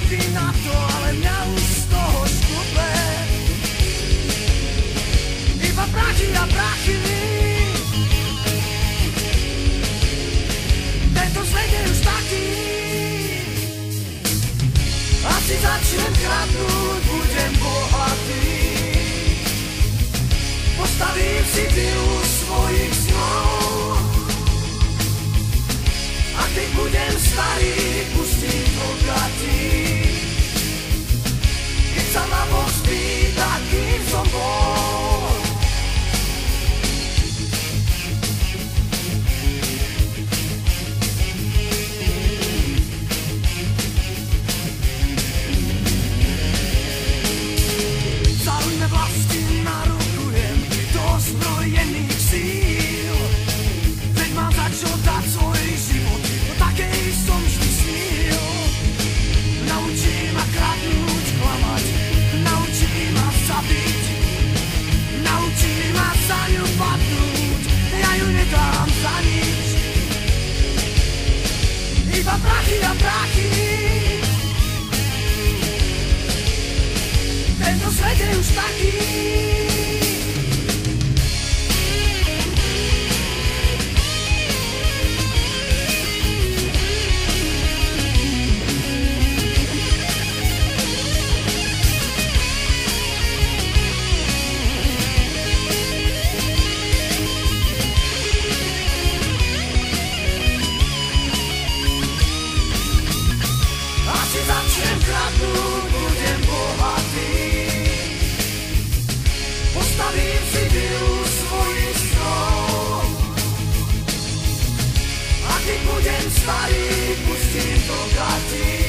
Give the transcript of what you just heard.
roky na to, ale mňa už z toho škupe. Iba prachy a prachy. Tento svet je už taký. Asi začnem kradnúť, budem bohatý. Postavím si vilu svojich snov. A keď budem starý, pustím do gatí. Keď sa ma Boh spýta, kým som bol. Zaujme vlasti narukujem do ozbrojených síl. Veď mám za čo dať svoj život, o takej som vždy snil. Naučí ma kradnúť, klamať, naučí ma zabiť, naučí ma za ňu padnúť, ja ju nedám za nič. Iba prachy a prachy. Tento svet je už taký. Asi začnem kradnúť, budem bohatý. Postavím si vilu svojich snov. A keď budem starý, pustím do gatí.